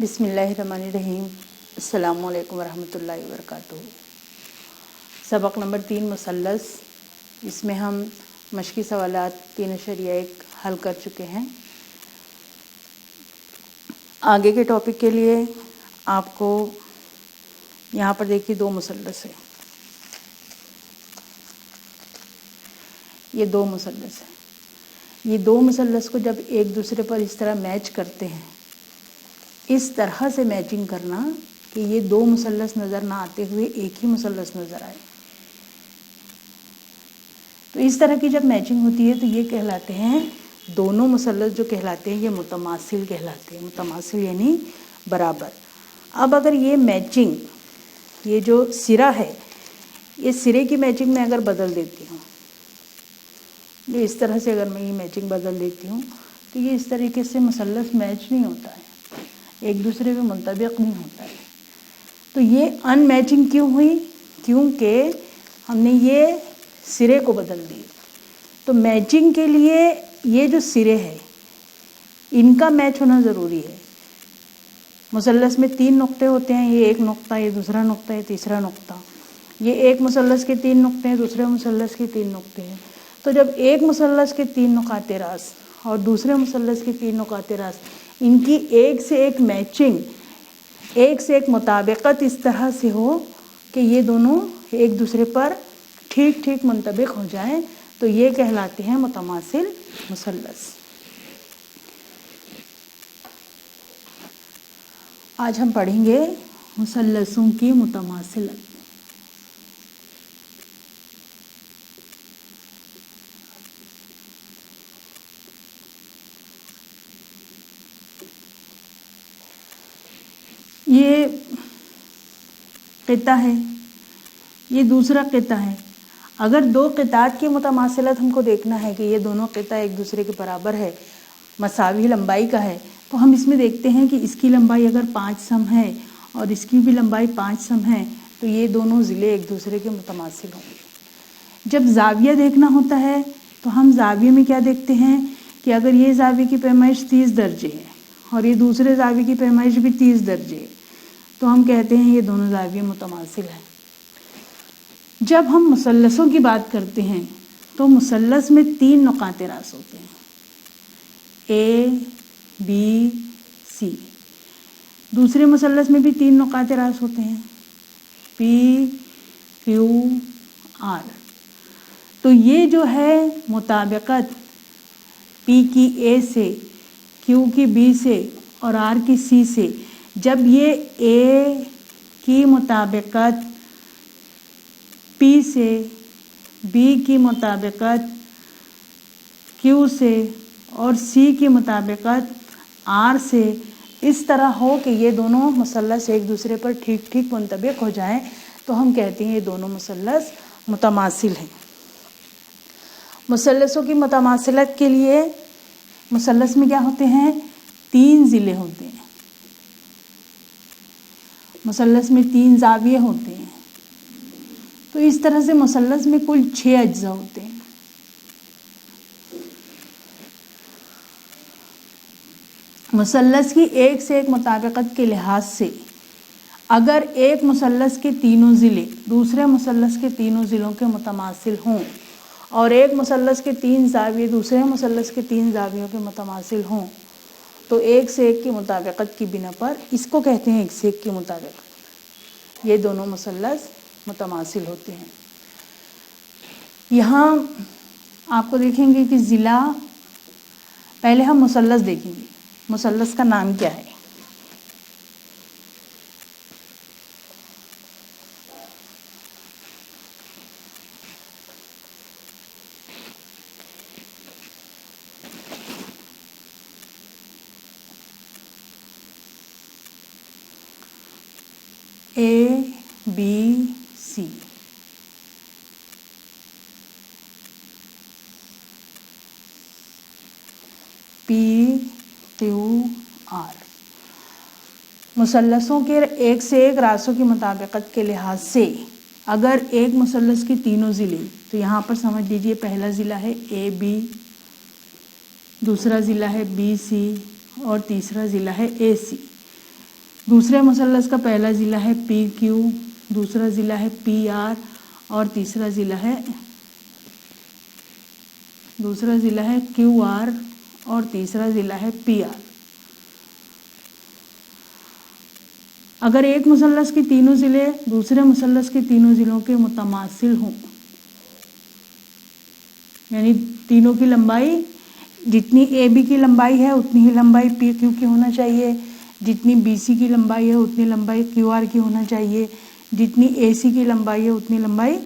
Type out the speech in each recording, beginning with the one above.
بسم اللہ الرحمن الرحیم. السلام علیکم ورحمۃ اللہ وبرکاتہ. سبق نمبر 3 مثلث. اس میں ہم مشقی سوالات 3.1 حل کر چکے ہیں. آگے کے ٹاپک کے لیے آپ کو یہاں پر دیکھیے 2 مثلث ہیں. یہ 2 مثلث ہیں. یہ 2 مثلث کو جب ایک دوسرے پر اس طرح میچ کرتے ہیں، اس طرح سے میچنگ کرنا کہ یہ 2 مثلث نظر نہ آتے ہوئے ایک ہی مثلث نظر آئے. تو اس طرح کی جب میچنگ ہوتی ہے تو یہ کہلاتے ہیں، دونوں مثلث جو کہلاتے ہیں یہ متماثل کہلاتے ہیں. متماثل یعنی برابر. اب اگر یہ میچنگ، یہ جو سرا ہے، یہ سرے کی میچنگ میں اگر بدل دیتی ہوں، یہ اس طرح سے اگر میں یہ میچنگ بدل دیتی ہوں تو یہ اس طریقے سے مثلث میچ نہیں ہوتا ہے، ایک دوسرے پہ منطبق نہیں ہوتا ہے. تو یہ ان میچنگ کیوں ہوئی؟ کیونکہ ہم نے یہ سرے کو بدل دیے. تو میچنگ کے لیے یہ جو سرے ہیں ان کا میچ ہونا ضروری ہے. مثلث میں 3 نقطے ہوتے ہیں، یہ ایک نقطہ، یہ دوسرا نقطہ، یہ تیسرا نقطہ. یہ ایک مثلث کے 3 نقطے ہیں، دوسرے مثلث کے 3 نقطے ہیں. تو جب ایک مثلث کے 3 نقاط راس اور دوسرے مثلث کے 3 نقاط راس، ان کی ایک سے ایک میچنگ، ایک سے ایک مطابقت اس طرح سے ہو کہ یہ دونوں ایک دوسرے پر ٹھیک ٹھیک منطبق ہو جائیں، تو یہ کہلاتے ہیں متماثل مثلث. آج ہم پڑھیں گے مثلثوں کی متماثلت. یہ قطع ہے، یہ دوسرا قطع ہے. اگر 2 قطعات کی متماثلت ہم کو دیکھنا ہے کہ یہ دونوں قطع ایک دوسرے کے برابر ہے، مساوی لمبائی کا ہے، تو ہم اس میں دیکھتے ہیں کہ اس کی لمبائی اگر 5 سم ہے اور اس کی بھی لمبائی 5 سم ہے تو یہ دونوں ضلع ایک دوسرے کے متماثل ہوں گے. جب زاویہ دیکھنا ہوتا ہے تو ہم زاویے میں کیا دیکھتے ہیں کہ اگر یہ زاویے کی پیمائش 30 درجے ہے اور یہ دوسرے زاویے کی پیمائش بھی 30 درجے ہے تو ہم کہتے ہیں یہ دونوں زاویے متماثل ہیں. جب ہم مثلثوں کی بات کرتے ہیں تو مثلث میں 3 نقاط راس ہوتے ہیں، اے بی سی. دوسرے مثلث میں بھی 3 نقاط راس ہوتے ہیں، پی کیو آر. تو یہ جو ہے مطابقت پی کی اے سے، کیو کی بی سے اور آر کی سی سے، جب یہ اے کی مطابقت پی سے، بی کی مطابقت کیو سے اور سی کی مطابقت آر سے اس طرح ہو کہ یہ دونوں مثلث ایک دوسرے پر ٹھیک ٹھیک منطبق ہو جائیں تو ہم کہتے ہیں یہ دونوں مثلث متماثل ہیں. مثلثوں کی متماثلت کے لیے مثلث میں کیا ہوتے ہیں؟ 3 ضلع ہوتے ہیں. مثلث میں 3 زاویے ہوتے ہیں. تو اس طرح سے مثلث میں کل 6 اجزاء ہوتے ہیں. مثلث کی ایک سے ایک مطابقت کے لحاظ سے اگر ایک مثلث کے تینوں ضلع دوسرے مثلث کے تینوں ضلعوں کے متماثل ہوں اور ایک مثلث کے 3 زاویے دوسرے مثلث کے 3 زاویوں کے متماثل ہوں تو ایک سے ایک کی مطابقت کی بنا پر اس کو کہتے ہیں ایک سے ایک کی مطابقت. یہ دونوں مثلث متماثل ہوتے ہیں. یہاں آپ کو دیکھیں گے کہ ضلع، پہلے ہم مثلث دیکھیں گے. مثلث کا نام کیا ہے؟ اے بی سی. پی کیو آر. مثلثوں کے ایک سے ایک راسوں کی مطابقت کے لحاظ سے اگر ایک مثلث کی تینوں ضلع، تو یہاں پر سمجھ لیجئے پہلا ضلع ہے اے بی، دوسرا ضلع ہے بی سی اور تیسرا ضلع ہے اے سی. दूसरे मुसल्लस का पहला ज़िला है पी क्यू, दूसरा ज़िला है पी आर और तीसरा ज़िला है क्यू आर और तीसरा ज़िला है पी आर। अगर एक मुसल्लस के तीनों ज़िले दूसरे मुसल्लस के तीनों ज़िलों के मुतमासिल हों, यानी तीनों की लंबाई जितनी ए बी की लंबाई है उतनी ही लंबाई पी क्यू की होना चाहिए, जितनी बी सी की लंबाई है उतनी लंबाई क्यू आर की होना चाहिए, जितनी ए सी की लंबाई है उतनी लंबाई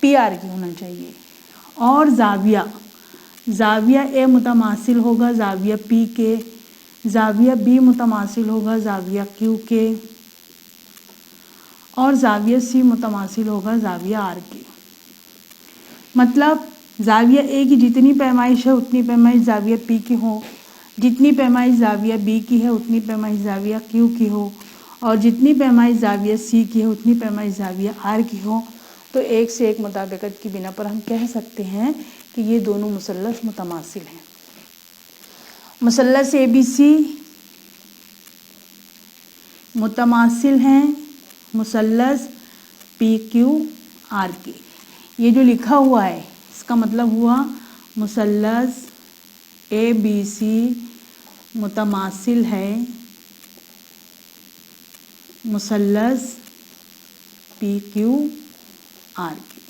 पी आर की होना चाहिए। और जाविया ए मुतमासिल होगा जाविया पी के, जाविया बी मुतमासिल होगा जाविया क्यू के और जाविया सी मुतमासिल होगा जाविया आर के। मतलब जाविया ए की जितनी पैमाइश है उतनी पैमाइश जाविया पी की हो, जितनी पैमाइश जाविया बी की है उतनी पैमाइश जाविया क्यू की हो और जितनी पैमाइश जाविया सी की है उतनी पैमाइश जाविया आर की हो, तो एक से एक मुताबिकत की बिना पर हम कह सकते हैं कि ये दोनों मुसल्लस मुतमासिल हैं। मुसल्लस ए बी सी मुतमासिल हैं मुसल्लस पी क्यू आर के। ये जो लिखा हुआ है इसका मतलब हुआ मुसल्लस ए बी सी मुतमासिल है मुसल्लस पी क्यू आर की।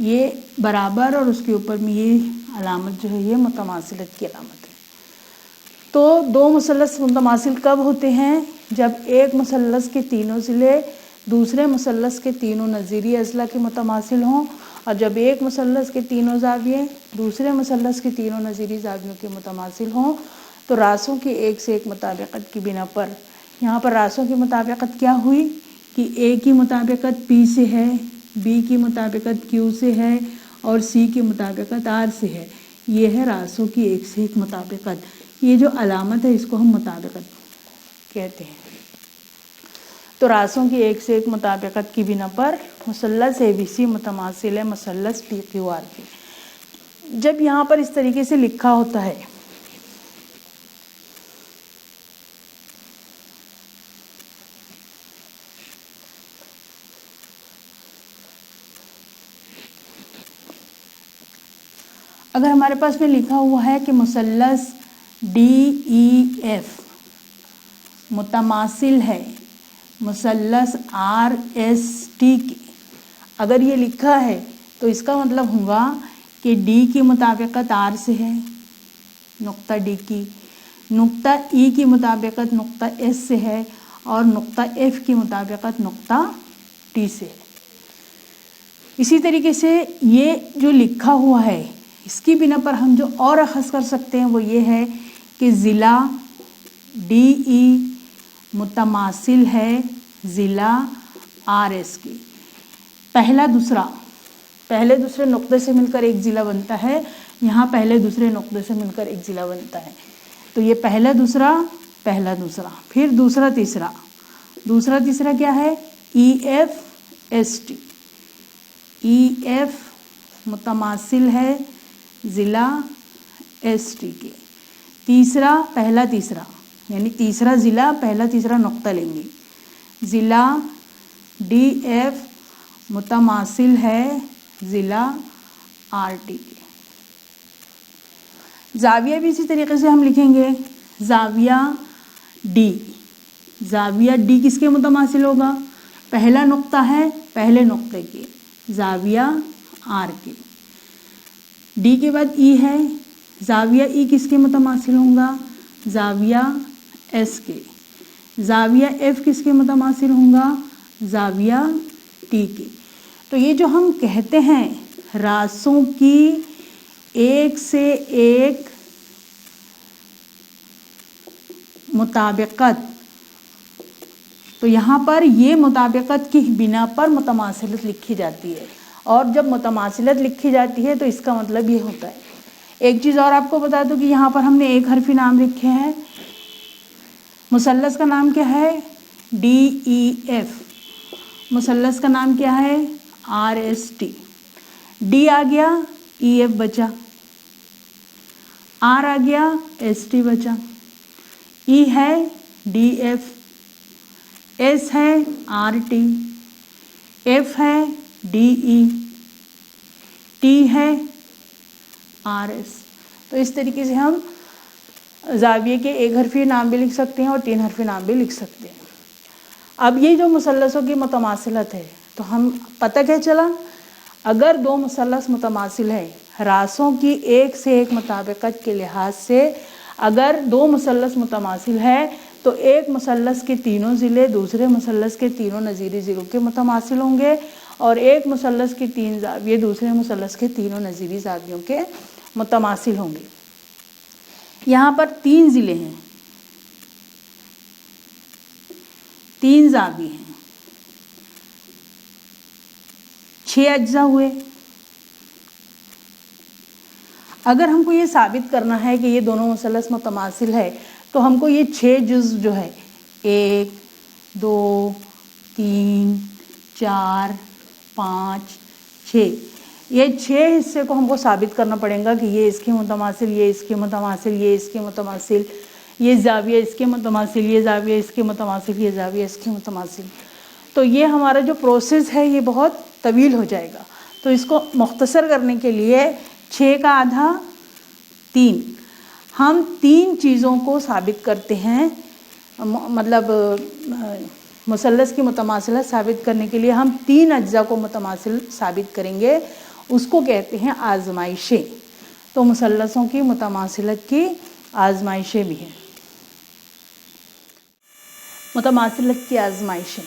ये बराबर और उसके ऊपर में ये अलामत जो है ये मुतमासिलत की अलामत है। तो दो मुसल्लस मुतमासिल कब होते हैं? जब एक मुसल्लस के तीनों ज़िले दूसरे मुसल्लस के तीनों नज़ीरी अज़ला के मुतमासिल हों और जब एक मुसल्लस के तीनों ज़ाविये दूसरे मुसल्लस के तीनों नज़ीरी ज़ावियों के मुतमासिल हों, तो रासों की एक से एक मुताबिकत की बिना पर यहाँ पर रासों की मुताबिकत क्या हुई कि ए की मुताबिकत पी से है, बी की मुताबिकत क्यू से है और सी की मुताबिकत आर से है। ये है रासों की एक से एक मुताबिकत। ये जो अलामत है इसको हम मुताबिकत कहते हैं। तो रासों की एक से एक मुताबिकत की बिना पर मुसल्लस ए बी सी मुतमासिल है मुसल्लस पी क्यू आर की। जब यहाँ पर इस तरीके से लिखा होता है अगर हमारे पास में लिखा हुआ है कि मुसल्लस डी ई एफ मुतमासिल है मुसल्लस आर एस टी की, अगर ये लिखा है तो इसका मतलब होगा कि डी की मुताबिकत आर से है नुक्ता डी की, नुक्ता ई की मुताबिकत नुक्ता एस से है और नुक्ता एफ की मुताबिकत नुक्ता टी से है। इसी तरीके से ये जो लिखा हुआ है इसकी बिना पर हम जो और अखज़ कर सकते हैं वो ये है कि ज़िला डी ई मुतमासिल है ज़िला आर एस की। पहले दूसरे नुक्ते से मिलकर एक ज़िला बनता है, यहाँ पहले दूसरे नुक्ते से मिलकर एक ज़िला बनता है। तो ये पहला दूसरा फिर दूसरा तीसरा क्या है? E F S T. E F मुतमासिल है ज़िला एस टी के। पहला तीसरा यानी तीसरा ज़िला पहला तीसरा नुक्ता लेंगे। ज़िला डी एफ मुतमासिल है ज़िला आर टी के। ज़ाविया भी इसी तरीके से हम लिखेंगे। ज़ाविया डी किसके मुतमासिल होगा? पहला नुक्ता है पहले नुक्ते के, ज़ाविया आर के। डी के बाद ई है, ज़ाविया ई किसके मुतमासिल होगा? ज़ाविया एस के। ज़ाविया एफ किसके मुतमासिल होगा? ज़ाविया टी के। तो ये जो हम कहते हैं रासों की एक से एक मुताबिकत, तो यहाँ पर ये मुताबिकत की बिना पर मुतमासिलत लिखी जाती है। और जब मुतमासिलत लिखी जाती है तो इसका मतलब ये होता है। एक चीज़ और आपको बता दूं कि यहाँ पर हमने एक हरफी नाम लिखे हैं। मुसल्लस का नाम क्या है? D E F. मुसल्लस का नाम क्या है? R S T. डी आ गया, ई एफ बचा, आर आ गया, एस टी बचा, ई है, DF, S है RT, F है DE, T है RS। तो इस तरीके से हम ज़ाविये के एक हरफी नाम भी लिख सकते हैं और 3 हरफी नाम भी लिख सकते हैं। अब ये जो मुसल्लसों की मुतमासिलत है, तो हम पता क्या चला, अगर 2 मुसल्लस मुतमासिल है, रासों की एक से एक मुताबिकत के लिहाज से अगर 2 मुसल्लस मुतमासिल है तो एक मुसल्लस के तीनों ज़िले दूसरे मुसल्लस के तीनों नज़ीरी ज़िलों के मुतमासिल होंगे और एक मुसल्लस के 3 ज़ाविये दूसरे मुसल्लस के तीनों नज़ीरी ज़ावियों के मुतमासिल होंगे। यहाँ पर 3 ज़िले हैं, 3 ज़ाविये हैं, 6 अज्जा हुए। अगर हमको ये साबित करना है कि ये दोनों मुसल्लस मुतमासिल है तो हमको ये 6 जुज़ जो है 1, 2, 3, 4, 5, 6, ये 6 हिस्से को हमको साबित करना पड़ेगा कि ये इसके मुतमासिल, ये इसके मुतमासिल, ये इसके मुतमासिल, ये ज़ाविया इसके मुतमासिल, ये ज़ाविया इसके मुतमासिल, ये ज़ाविया इसके मुतमासिल। तो ये हमारा जो प्रोसेस है ये बहुत तवील हो जाएगा। तो इसको मुख्तसर करने के लिए 6 का आधा 3, हम 3 चीज़ों को साबित करते हैं, मतलब मुसल्लस की मुतमासिलत साबित करने के लिए हम 3 अज्जा को मुतमासिल साबित करेंगे, उसको कहते हैं आज़माइशें। तो मुसल्लसों की मुतमासिलत की आज़माइशें भी हैं। मुतमासिलत की आज़माइशें,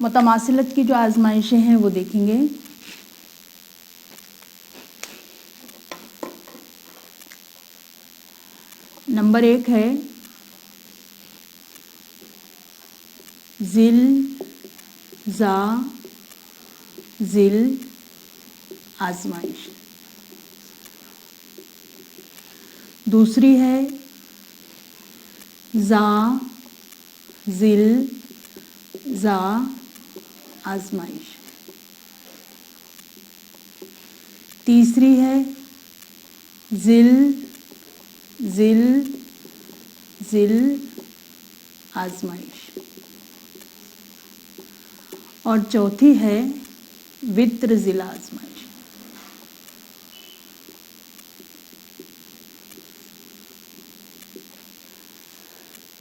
मुतमासिलत की जो आज़माइशें हैं वो देखेंगे। नंबर 1 है ज़िल ज़ा ज़िल आज़माइश। दूसरी है ज़ा ज़िल ज़ा आज़माइश। तीसरी है ज़िल ज़िल ज़िल आज़माइश। और चौथी है वित्र ज़िल आज़माइश।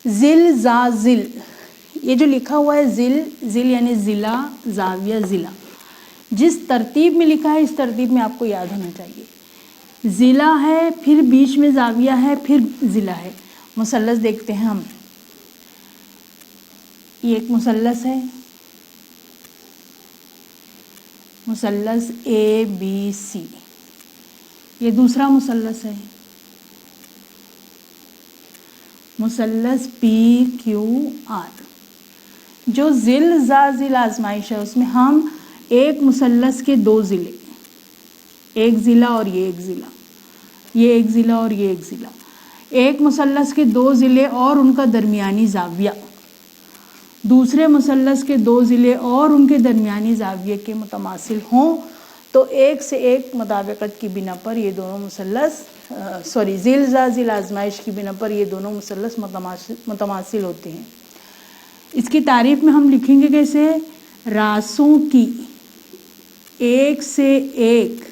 ज़िल ज़ा ज़िल, ये जो लिखा हुआ है ज़िल ज़िल यानी ज़िला ज़ाविया ज़िला, जिस तरतीब में लिखा है इस तरतीब में आपको याद होना चाहिए। ज़िला है, फिर बीच में ज़ाविया है, फिर ज़िला है। मुसल्लस देखते हैं हम, ये एक मुसल्लस है, मुसल्लस ABC। ये दूसरा मुसल्लस है, मुसल्लस PQR। जो ज़िल ज़ा ज़िल आज़माइश है उसमें हम एक मुसल्लस के 2 ज़िले, एक ज़िला और ये एक ज़िला, ये एक ज़िला और ये एक ज़िला, एक मुसल्लस के 2 ज़िले और उनका दरमियानी ज़ाविया, दूसरे मुसल्लस के 2 ज़िले और उनके दरमियानी ज़ाविये के मुतमासिल हों तो एक से एक मुताबिकत की बिना पर ये दोनों मुसल्लस ज़िल ज़ा ज़िल आज़माइश की बिना पर ये दोनों मुसल्लस मुतमासिल होते हैं। इसकी तारीफ़ में हम लिखेंगे कैसे, रासों की एक से एक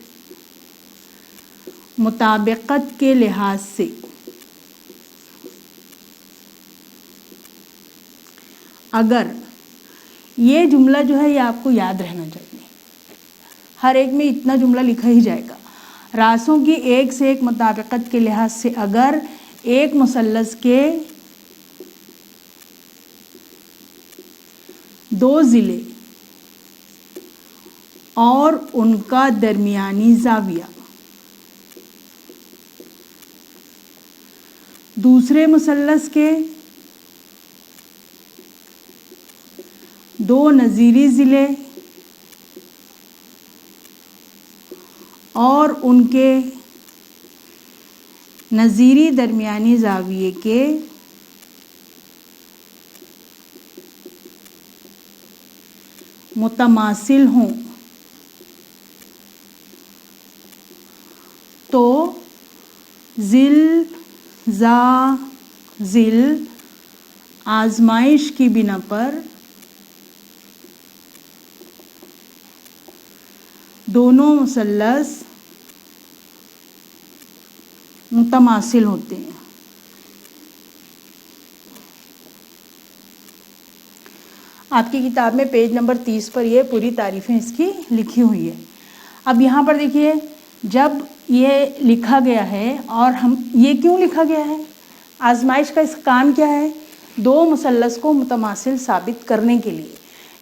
मुताबिकत के लिहाज से अगर, ये जुमला जो है ये आपको याद रहना चाहिए, हर एक में इतना जुमला लिखा ही जाएगा। रासों की एक से एक मुताबिकत के लिहाज से अगर एक मुसल्लस के 2 ज़िले और उनका दरमियानी ज़ाविया दूसरे मुसल्लस के 2 नज़ीरी ज़िले और उनके नज़ीरी दरमियानी ज़ाविये के मुतमासिल हों तो ज़िल ज़ा ज़िल आजमाइश की बिना पर दोनों मुसल्लस मुतमासिल होते हैं। आपकी किताब में पेज नंबर 30 पर ये पूरी तारीफें इसकी लिखी हुई है। अब यहाँ पर देखिए, जब ये लिखा गया है और हम ये क्यों लिखा गया है, आजमाइश का इसका काम क्या है, दो मुसल्लस को मुतमासिल साबित करने के लिए।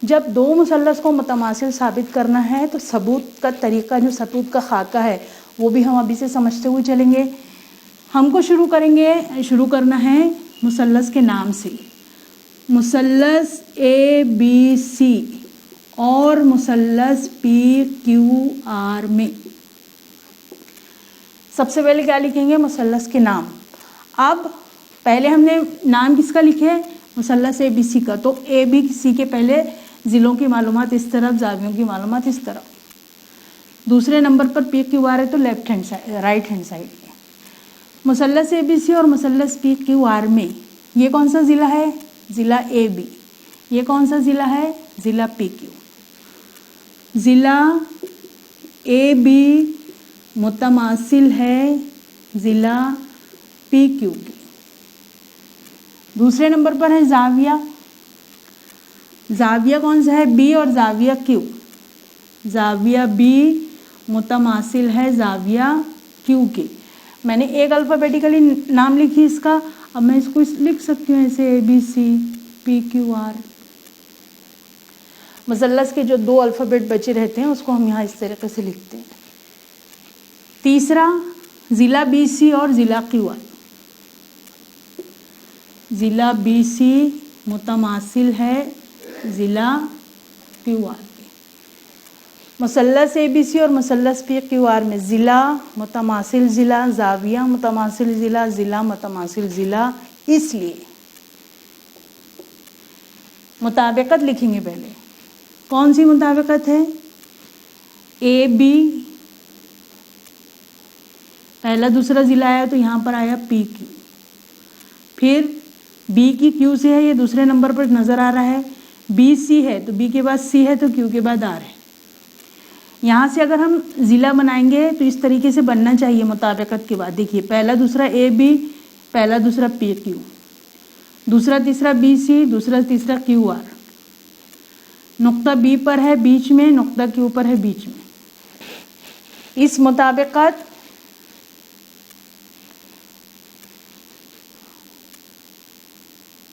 जब दो मुसल्लस को मुतमासिल साबित करना है तो सबूत का तरीका, जो सबूत का खाका है, वो भी हम अभी से समझते हुए चलेंगे। हमको शुरू करना है मुसल्लस के नाम से। मुसल्लस ए बी सी और मुसल्लस पी क्यू आर में सबसे पहले क्या लिखेंगे, मुसल्लस के नाम। अब पहले हमने नाम किसका लिखे है, मुसल्लस ए बी सी का, तो ए बी सी के पहले ज़िलों की मालूमात इस तरफ, जावियों की मालूमात इस तरफ। दूसरे नंबर पर पी क्यू आर है तो left hand side, right hand side में। मुसल्लस ए बी सी और मुसल्लस पी क्यू आर में ये कौन सा ज़िला है, ज़िला ए बी। ये कौन सा ज़िला है, ज़िला पी क्यू। ज़िला ए बी मुतमासिल है ज़िला पी क्यू की। दूसरे नंबर पर है जाविया। जाविया कौन सा है, बी और जाविया क्यू। जाविया बी मुतमासिल है जाविया क्यू के। मैंने एक अल्फ़ाबेटिकली नाम लिखी इसका, अब मैं इसको लिख सकती हूँ ऐसे, A B C P Q R. मुसल्लस के जो दो अल्फ़ाबेट बचे रहते हैं उसको हम यहाँ इस तरीके से लिखते हैं। तीसरा, ज़िला बी सी और ज़िला क्यू आर। ज़िला बी सी मुतमासिल है ज़िला क्यू आर के। मुसल्लस ए बी सी और मुसल्लस पी क्यू आर में ज़िला मुतमासिल ज़िला, ज़ाविया मुतमासिल ज़िला, ज़िला मुतमासिल ज़िला। इसलिए मुताबिकत लिखेंगे पहले। कौन सी मुताबिकत है, ए बी पहला दूसरा ज़िला आया तो यहाँ पर आया पी क्यू, फिर बी की क्यू से है, ये दूसरे नंबर पर नज़र आ रहा है। बी सी है तो बी के बाद सी है तो क्यू के बाद आर है। यहाँ से अगर हम ज़िला बनाएंगे तो इस तरीके से बनना चाहिए मुताबिकत के बाद। देखिए, पहला दूसरा ए बी, पहला दूसरा पी क्यू, दूसरा तीसरा बी सी, दूसरा तीसरा क्यू आर। नुक्ता बी पर है बीच में, नुक्ता क्यू पर है बीच में। इस मुताबिकत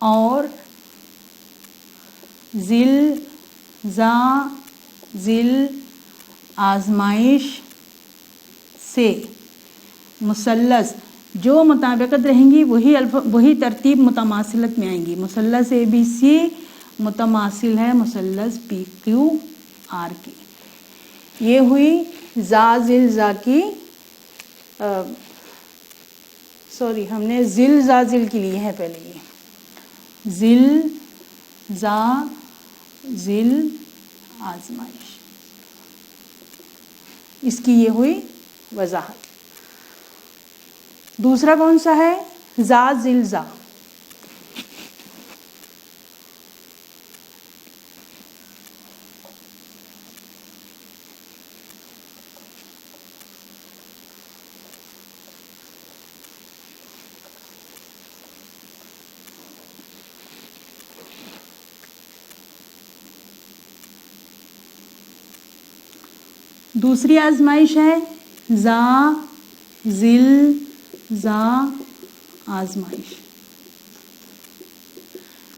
और ज़िल ज़ा ज़िल आजमाइश से मुसल्लस जो मुताबिकत रहेंगी वही तरतीब मुतमासिलत में आएंगी। मुसल्लस ए बी सी मुतमासिल है मुसल्लस पी क्यू आर की। ये हुई ज़ा ज़िल ज़ा की, सॉरी हमने ज़िल ज़ा ज़िल की ली है पहले। ये ज़िल ज़ा ज़िल आजमाइश, इसकी ये हुई वजाहत। दूसरा कौन सा है, ज़ा ज़िल ज़ा। दूसरी आजमाइश है ज़ा ज़िल ज़ा आजमाइश।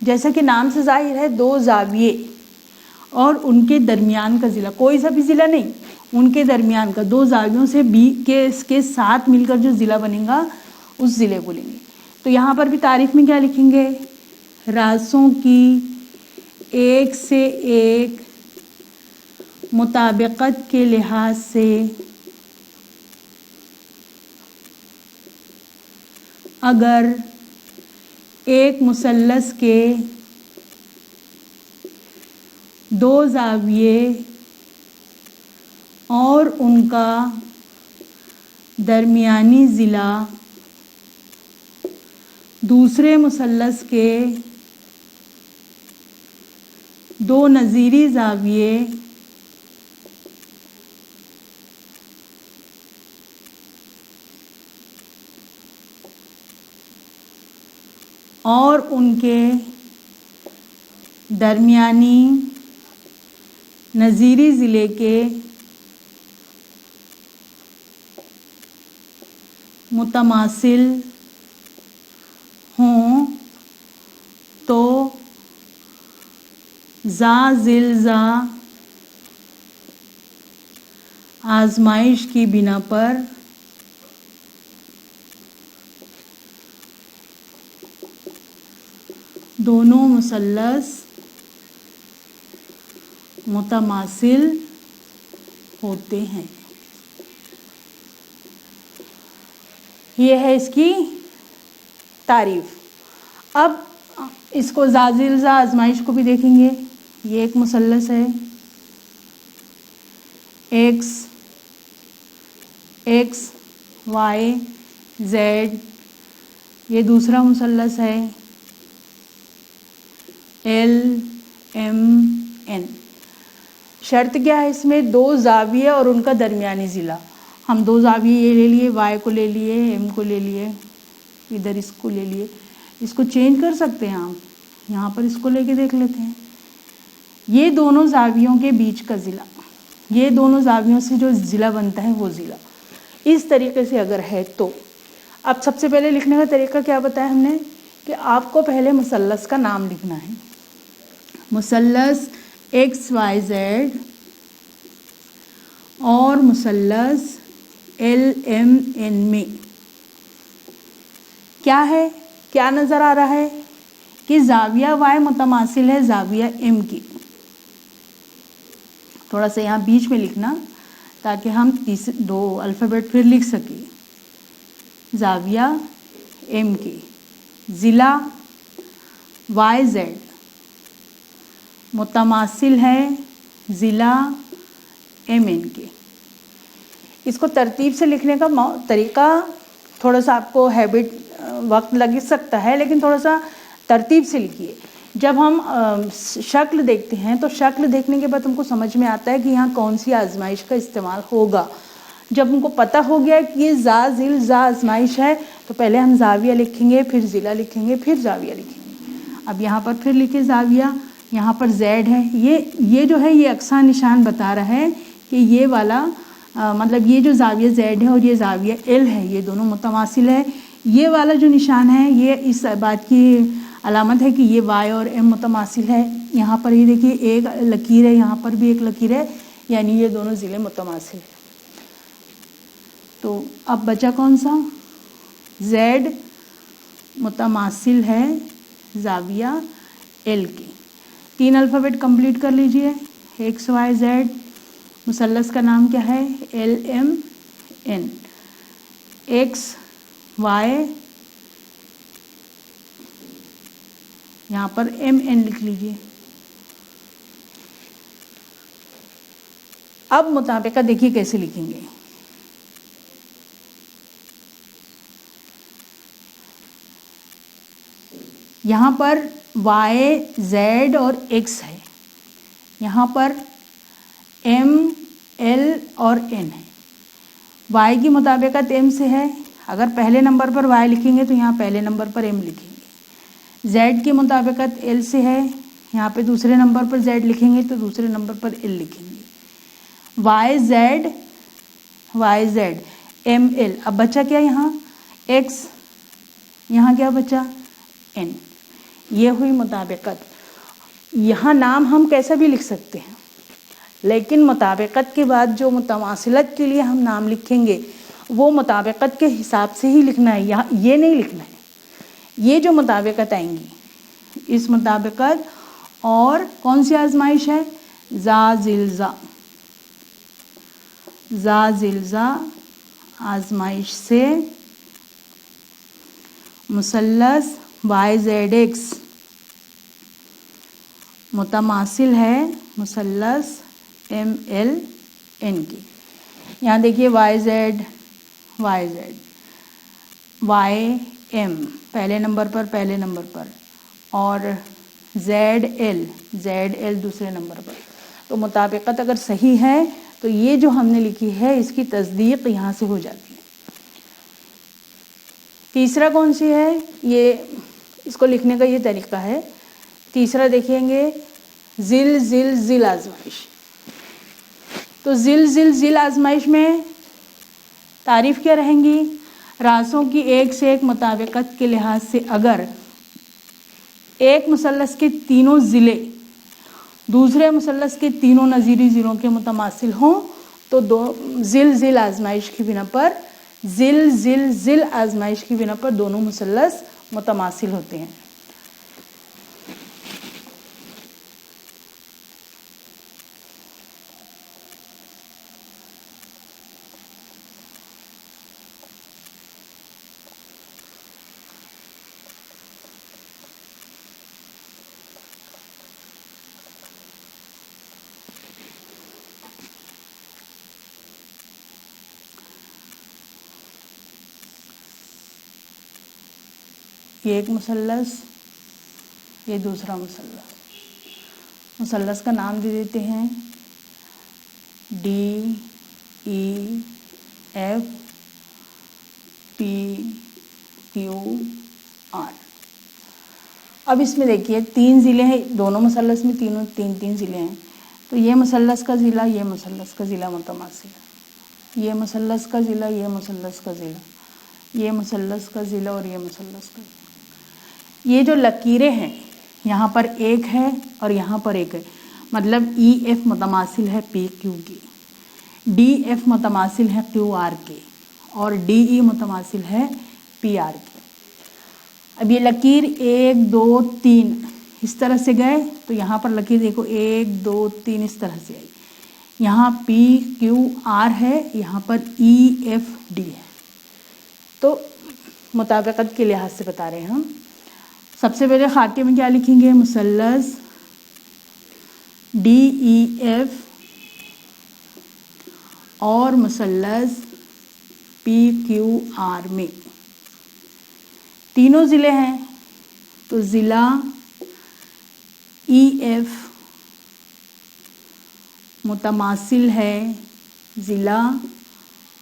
जैसा कि नाम से जाहिर है, दो जाविये और उनके दरमियान का ज़िला, कोई सा भी ज़िला नहीं, उनके दरमियान का, दो जावियों से बी के इसके साथ मिलकर जो ज़िला बनेगा उस ज़िले को लेंगे। तो यहाँ पर भी तारीफ में क्या लिखेंगे, रासों की एक से एक मुताबिकत के लिहाज से अगर एक मुसल्लस के दो ज़ाविये और उनका दरमियानी ज़िला दूसरे मुसल्लस के दो नज़ीरी ज़ाविये और उनके दरमियानी नज़ीरी ज़िले के मुतमासिल हों तो ज़ा ज़िल ज़ा आज़माइश की बिना पर दोनों मुसल्लस मुतमासिल होते हैं। ये है इसकी तारीफ। अब इसको ज़ाज़िल ज़ा आज़माइश को भी देखेंगे। ये एक मुसल्लस है, एक्स एक्स वाई जेड। ये दूसरा मुसल्लस है, एल एम एन। शर्त क्या है इसमें? दो ज़ाविये और उनका दरमियानी ज़िला। हम दो ज़ाविये ये ले लिए, वाई को ले लिए, एम को ले लिए, इधर इसको ले लिए। इसको चेंज कर सकते हैं आप, यहाँ पर इसको लेके देख लेते हैं। ये दोनों ज़ावियों के बीच का ज़िला, ये दोनों ज़ावियों से जो ज़िला बनता है वो ज़िला इस तरीके से अगर है तो अब सबसे पहले लिखने का तरीका क्या बताया हमने कि आपको पहले मुसल्लस का नाम लिखना है। मुसल्लस एक्स वाई जेड और मुसल्लस एल एम एन में क्या है, क्या नज़र आ रहा है कि ज़ाविया वाई मुतमासिल है ज़ाविया एम की। थोड़ा सा यहाँ बीच में लिखना ताकि हम दो अल्फ़ाबेट फिर लिख सकें। ज़ाविया एम की, ज़िला वाई जेड, मुतमासिल है ज़िला एम एन के। इसको तरतीब से लिखने का तरीका थोड़ा सा आपको वक्त लग सकता है, लेकिन थोड़ा सा तरतीब से लिखिए। जब हम शक्ल देखते हैं तो शक्ल देखने के बाद हमको समझ में आता है कि यहाँ कौन सी आजमाइश का इस्तेमाल होगा। जब हमको पता हो गया कि ये ज़ा ज़िल ज़ा आजमाइश है तो पहले हम ज़ाविया लिखेंगे, फिर ज़िला लिखेंगे, फिर ज़ाविया लिखेंगे। अब यहाँ पर फिर लिखे ज़ाविया, यहाँ पर जेड है। ये जो है ये अक्सा निशान बता रहा है कि ये वाला मतलब ये जो ज़ाविया जेड है और ये ज़ाविया एल है ये दोनों मुतमासिल है। ये वाला जो निशान है ये इस बात की अलामत है कि ये वाई और एम मुतमासिल है। यहाँ पर ये देखिए एक लकीर है, यहाँ पर भी एक लकीर है, यानी ये दोनों ज़िले मुतमासिल है। तो अब बचा कौन सा? जेड मुतमासिल है ज़ाविया एल की। 3 अल्फ़ाबेट कंप्लीट कर लीजिए। एक्स वाई जेड, मुसल्लस का नाम क्या है? L M N. X Y, यहाँ पर एम एन लिख लीजिए। अब मुताबिका देखिए कैसे लिखेंगे। यहाँ पर वाई जेड और एक्स है, यहाँ पर एम एल और एन है। वाई की मुताबिकत एम से है, अगर पहले नंबर पर वाई लिखेंगे तो यहाँ पहले नंबर पर एम लिखेंगे। जेड की मुताबिकत एल से है, यहाँ पे दूसरे नंबर पर जेड लिखेंगे तो दूसरे नंबर पर एल लिखेंगे। Y Z M L. अब बचा क्या यहाँ? एक्स, यहाँ क्या बचा? एन। ये हुई मुताबिकत। यहाँ नाम हम कैसा भी लिख सकते हैं, लेकिन मुताबिकत के बाद जो मुतमासिलत के लिए हम नाम लिखेंगे वो मुताबिकत के हिसाब से ही लिखना है। यहाँ ये नहीं लिखना है। ये जो मुताबिकत आएंगी इस मुताबिकत और कौन सी आजमाइश है? ज़ा ज़िल ज़ा। ज़ा ज़िल ज़ा आजमाइश से मुसल्लस वाई जेड एक्स मुतमासिल है मुसल्लस एम एल एन की। यहाँ देखिए वाई जेड वाई एम पहले नंबर पर और ZL دوسرے نمبر پر. تو مطابقت اگر صحیح ہے تو یہ جو ہم نے لکھی ہے اس کی تصدیق یہاں سے ہو جاتی ہے. تیسرا کون سی ہے؟ یہ اس کو لکھنے کا یہ طریقہ ہے. تیسرا دیکھیں گے ذل آزمائش. تو ذل آزمائش میں تعریف کیا رہیں گی؟ راسوں کی ایک سے ایک مطابقت کے لحاظ سے اگر ایک مثلث کے تینوں ضلع دوسرے مثلث کے تینوں نظیری ضلعوں کے متماثل ہوں تو ذل آزمائش کی بنا پر ذل آزمائش کی بنا پر دونوں مثلث متماثل ہوتے ہیں. یہ ایک مثلث، یہ دوسرا مثلث. مثلث کا نام دے دیتے ہیں DEF PQR. اب اس میں دیکھیے تین ضلع ہیں، دونوں مثلث میں تین ضلع ہیں. تو یہ مثلث کا ضلع، یہ مثلث کا ضلع متماثل ہے. یہ مثلث کا ضلع، یہ مثلث کا ضلع، یہ مثلث کا ضلع اور یہ مثلث کا ضلع. یہ جو لکیریں ہیں یہاں پر ایک ہے اور یہاں پر ایک ہے، مطلب EF متماثل ہے PQ کی، DF متماثل ہے QR کے اور DE متماثل ہے PR کے. اب یہ لکیر 1 2 3 اس طرح سے گئے تو یہاں پر لکیر دیکھو 1 2 3 اس طرح سے آئی. یہاں PQR ہے، یہاں پر EFD ہے. تو مطابقت کے لحاظ سے بتا رہے ہیں ہم. سب سے پہلے خاکے میں کیا لکھیں گے؟ مثلث DEF اور مثلث PQR میں تینوں ضلع ہیں تو ضلع EF متماثل ہے ضلع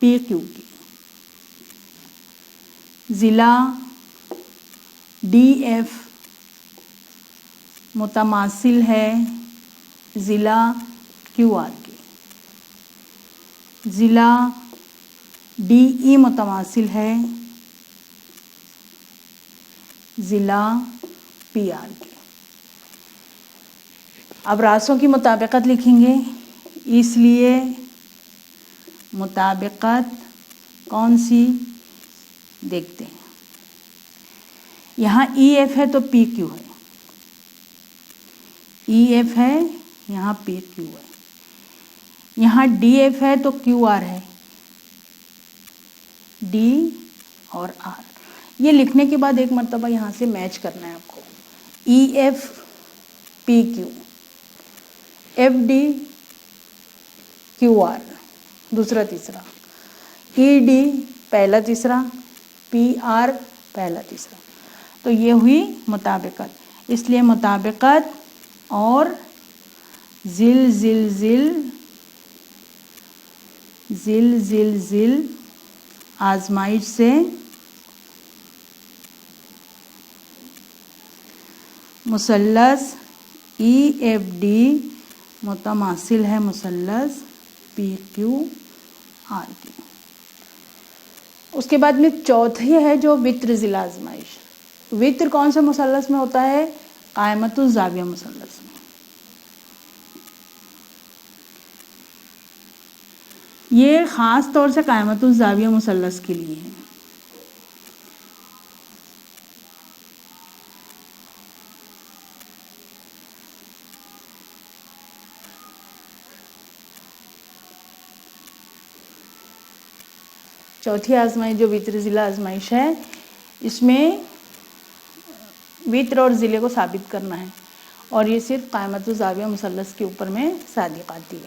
PQ کی، ضلع DF متماثل ہے ضلع QR کی، ضلع DE متماثل ہے ضلع PR کی. اب راسوں کی مطابقت لکھیں گے، اس لیے مطابقت کون سی دیکھتے ہیں. یہاں EF ہے تو PQ ہے، EF ہے یہاں PQ ہے. یہاں DF ہے تو QR ہے، D اور R. یہ لکھنے کے بعد ایک مرتبہ یہاں سے میچ کرنا ہے آپ کو. EF PQ، FD QR دوسرا تیسرا، ED پہلا تیسرا، PR پہلا تیسرا. تو یہ ہوئی مطابقت. اس لیے مطابقت اور ذل آزمائش سے مثلث EFD متماثل ہے مثلث PQR کی. اس کے بعد میں چوتھی ہے جو وتر ذیل آزمائش. وتر کون سے مثلث میں ہوتا ہے؟ قائمۃ الزاویہ مثلث میں. یہ خاص طور سے قائمۃ الزاویہ مثلث کے لیے ہے. چوتھی آزمائش جو وتر ذیل آزمائش ہے، اس میں وتر اور ضلع کو ثابت کرنا ہے اور یہ صرف قائمۃ الزاویہ مثلث کے اوپر میں صادق آتی ہے.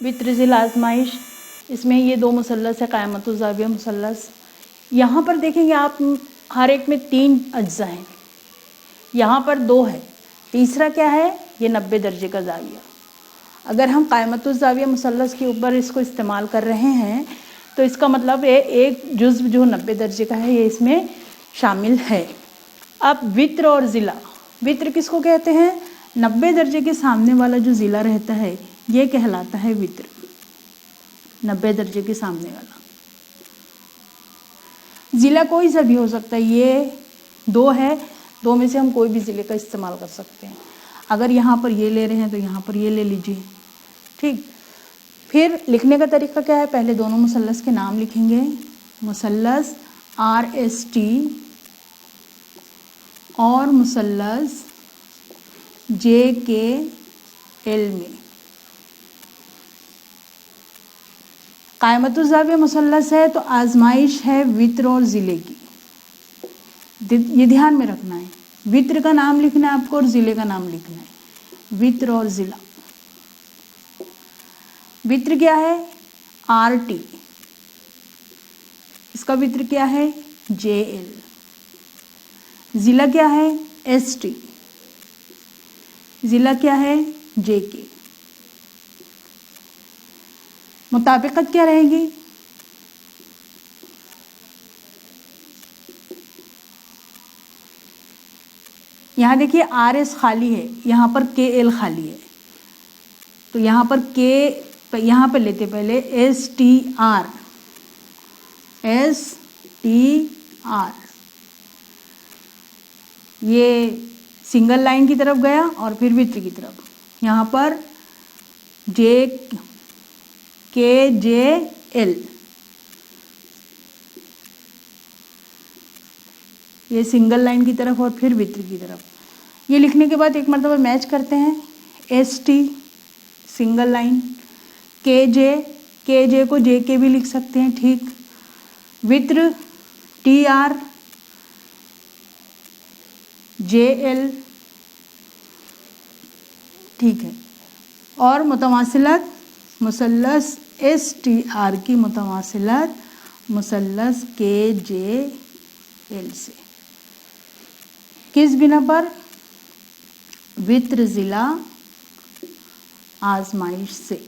وتر ذیل آزمائش، اس میں یہ دو مثلث ہے قائمۃ الزاویہ مثلث. یہاں پر دیکھیں گے آپ ہر ایک میں 3 اجزاء ہیں. यहाँ पर 2 है, तीसरा क्या है, ये 90 दर्जे का ज़ाविया। अगर हम क़ाइमतुज़ ज़ाविया मुसल्लस के ऊपर इसको इस्तेमाल कर रहे हैं तो इसका मतलब है एक जुज़्व जो 90 दर्जे का है ये इसमें शामिल है। अब वित्र और ज़िला, वित्र किसको कहते हैं, 90 दर्जे के सामने वाला जो ज़िला रहता है ये कहलाता है वित्र, 90 दर्जे के सामने वाला। ज़िला कोई सा भी हो सकता है, ये 2 है, 2 में से हम कोई भी ज़िले का इस्तेमाल कर सकते हैं। अगर यहाँ पर ये ले रहे हैं तो यहाँ पर ये ले लीजिए, ठीक। फिर लिखने का तरीका क्या है, पहले दोनों मुसल्लस के नाम लिखेंगे, मुसल्लस RST और मुसल्लस JKL में। क़ाइमतुज़ ज़ाविया मुसल्लस है तो आजमाइश है वित्र और ज़िले की, ये ध्यान में रखना है। वित्र का नाम लिखना है आपको और ज़िले का नाम लिखना है, वित्र और ज़िला। वित्र क्या है, RT, इसका वित्र क्या है, JL। ज़िला क्या है, ST, ज़िला क्या है, JK। मुताबिकत क्या रहेगी, यहाँ देखिए RS खाली है, यहाँ पर KL खाली है, तो यहाँ पर यहाँ पर लेते पहले STR, ये सिंगल लाइन की तरफ गया और फिर वित्र की तरफ, यहाँ पर KJL, ये सिंगल लाइन की तरफ और फिर वित्र की तरफ। ये लिखने के बाद एक मरतबा मैच करते हैं, ST सिंगल लाइन, KJ को JK भी लिख सकते हैं, ठीक। वित्र TR, JL, ठीक है। और मुतवासिलत मुसल्लस STR की मुतवासिलत मुसल्लस KJL से, किस बिना पर, वित्र ज़िला आजमाइश से।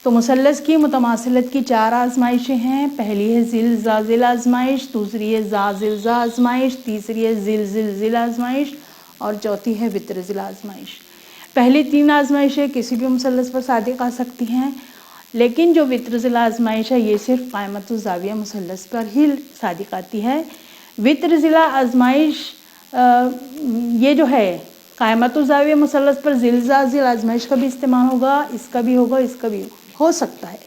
तो मुसल्लस की मुतमासिलत की 4 आजमाइशें हैं। पहली है ज़िल ज़ा ज़िल आजमाइश, दूसरी है ज़ा ज़िल ज़ा आजमाइश, तीसरी है ज़िल ज़िल ज़िल आजमाइश और चौथी है वित्र ज़िल आजमाइश। पहली 3 आजमाइशें किसी भी मुसल्लस पर सादिक आ सकती हैं, लेकिन जो वित्र ज़िल आजमाइश है ये सिर्फ क़ाइमतुज़ ज़ाविया मुसल्लस पर ही सादिक आती है। वित्र ज़िल आजमाइश ये जो है क़ाइमतुज़ ज़ाविया मुसल्लस पर ज़िल ज़ा ज़िल आजमाइश का भी इस्तेमाल होगा, इसका भी होगा, इसका भी हो सकता है,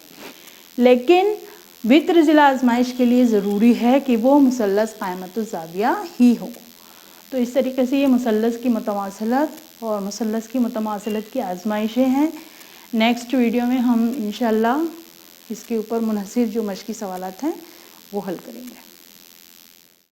लेकिन वित्र ज़िल आजमाइश के लिए ज़रूरी है कि वो मुसल्लस क़ाइमतुज़ ज़ाविया ही हो। तो इस तरीके से ये मुसल्लस की मुतवासिलत और मुसल्लस की मुतमासिलत की आजमाइशें हैं। नेक्स्ट वीडियो में हम इंशाअल्लाह इसके ऊपर मुनहसिर जो मश्की सवालात हैं वो हल करेंगे।